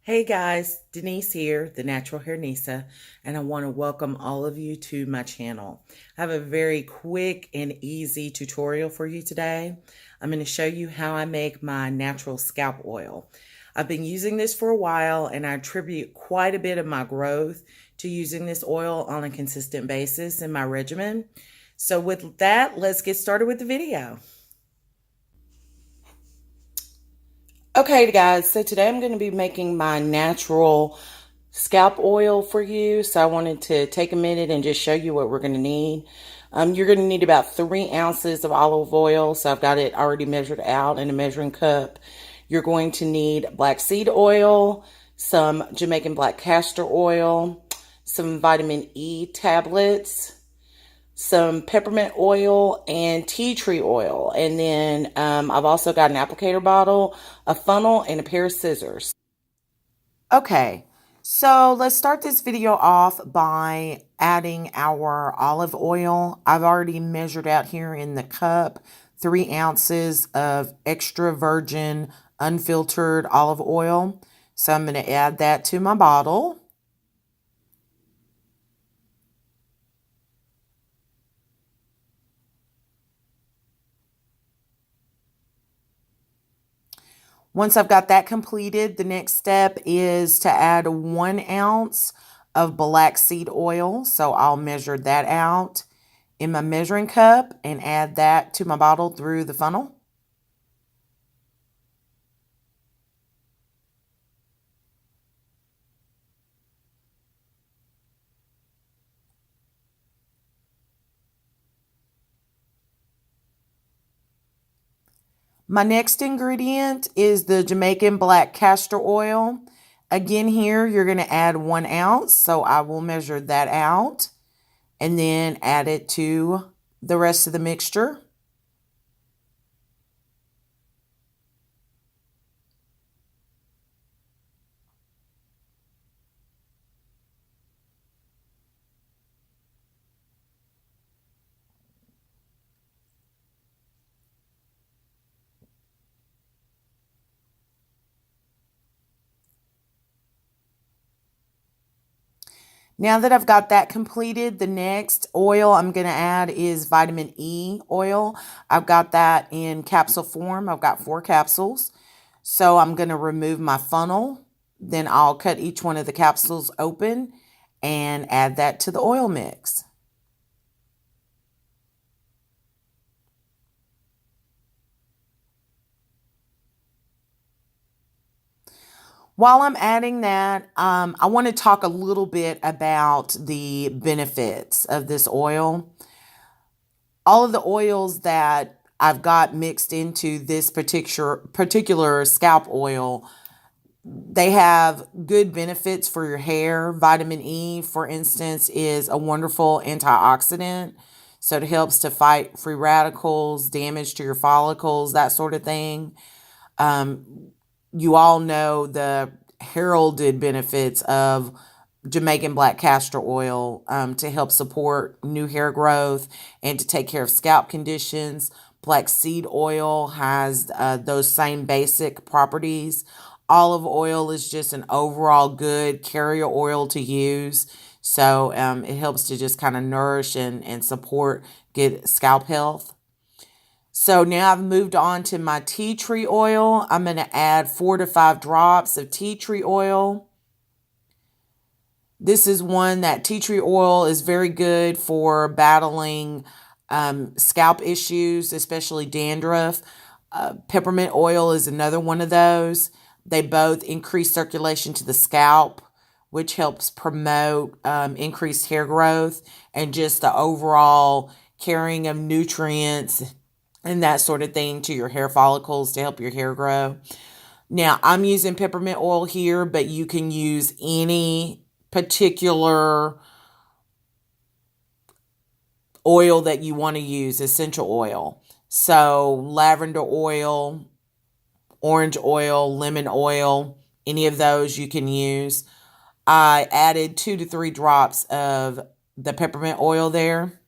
Hey guys, Denyse here, the Natural Hair Nysa, and I want to welcome all of you to my channel. I have a very quick and easy tutorial for you today. I'm going to show you how I make my natural scalp oil. I've been using this for a while and I attribute quite a bit of my growth to using this oil on a consistent basis in my regimen. So with that, let's get started with the video. Okay guys, so today I'm going to be making my natural scalp oil for you. So I wanted to take a minute and just show you what we're going to need. You're going to need about 3 ounces of olive oil. So I've got it already measured out in a measuring cup. You're going to need black seed oil, some Jamaican black castor oil, some vitamin E tablets, some peppermint oil, and tea tree oil. And then I've also got an applicator bottle, a funnel, and a pair of scissors. Okay, so let's start this video off by adding our olive oil. I've already measured out here in the cup 3 ounces of extra virgin unfiltered olive oil. So I'm going to add that to my bottle. Once I've got that completed, the next step is to add 1 ounce of black seed oil. So I'll measure that out in my measuring cup and add that to my bottle through the funnel. My next ingredient is the Jamaican black castor oil. Again, here you're going to add 1 ounce, so I will measure that out and then add it to the rest of the mixture. Now that I've got that completed, the next oil I'm going to add is vitamin E oil. I've got that in capsule form. I've got 4 capsules. So I'm going to remove my funnel. Then I'll cut each one of the capsules open and add that to the oil mix. While I'm adding that, I want to talk a little bit about the benefits of this oil. All of the oils that I've got mixed into this particular scalp oil, they have good benefits for your hair. Vitamin E, for instance, is a wonderful antioxidant. So it helps to fight free radicals, damage to your follicles, that sort of thing. You all know the heralded benefits of Jamaican black castor oil to help support new hair growth and to take care of scalp conditions. Black seed oil has those same basic properties. Olive oil is just an overall good carrier oil to use. So it helps to just kind of nourish and support good scalp health. So now I've moved on to my tea tree oil. I'm going to add 4 to 5 drops of tea tree oil. This is one that tea tree oil is very good for battling scalp issues, especially dandruff. Peppermint oil is another one of those. They both increase circulation to the scalp, which helps promote increased hair growth and just the overall carrying of nutrients and that sort of thing to your hair follicles to help your hair grow. Now, I'm using peppermint oil here, but you can use any particular oil that you want to use, essential oil. So, lavender oil, orange oil, lemon oil, any of those you can use. I added 2 to 3 drops of the peppermint oil there.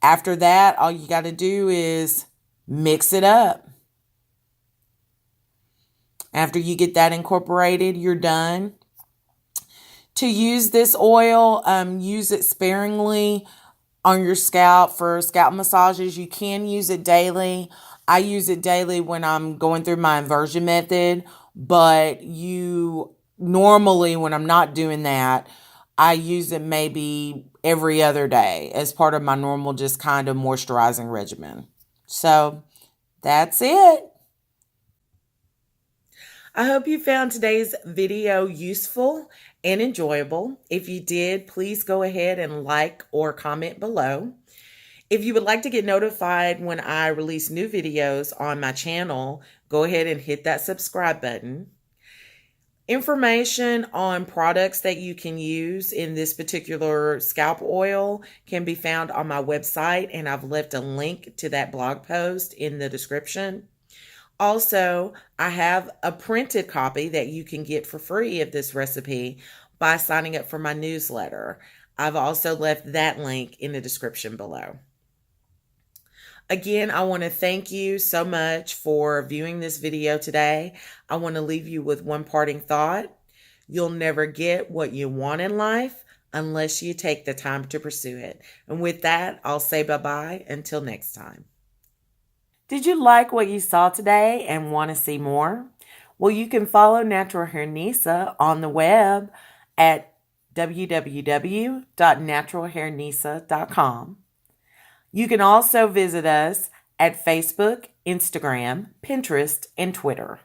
After that, all you got to do is mix it up. After you get that incorporated, you're done. To use this oil, use it sparingly on your scalp for scalp massages. You can use it daily. I use it daily when I'm going through my inversion method, but normally when I'm not doing that, I use it maybe every other day as part of my normal just kind of moisturizing regimen. So that's it. I hope you found today's video useful and enjoyable. If you did, please go ahead and like or comment below. If you would like to get notified when I release new videos on my channel, go ahead and hit that subscribe button. Information on products that you can use in this particular scalp oil can be found on my website, and I've left a link to that blog post in the description. Also, I have a printed copy that you can get for free of this recipe by signing up for my newsletter. I've also left that link in the description below. Again, I want to thank you so much for viewing this video today. I want to leave you with one parting thought. You'll never get what you want in life unless you take the time to pursue it. And with that, I'll say bye-bye until next time. Did you like what you saw today and want to see more? Well, you can follow Natural Hair Nysa on the web at www.naturalhairnysa.com. You can also visit us at Facebook, Instagram, Pinterest, and Twitter.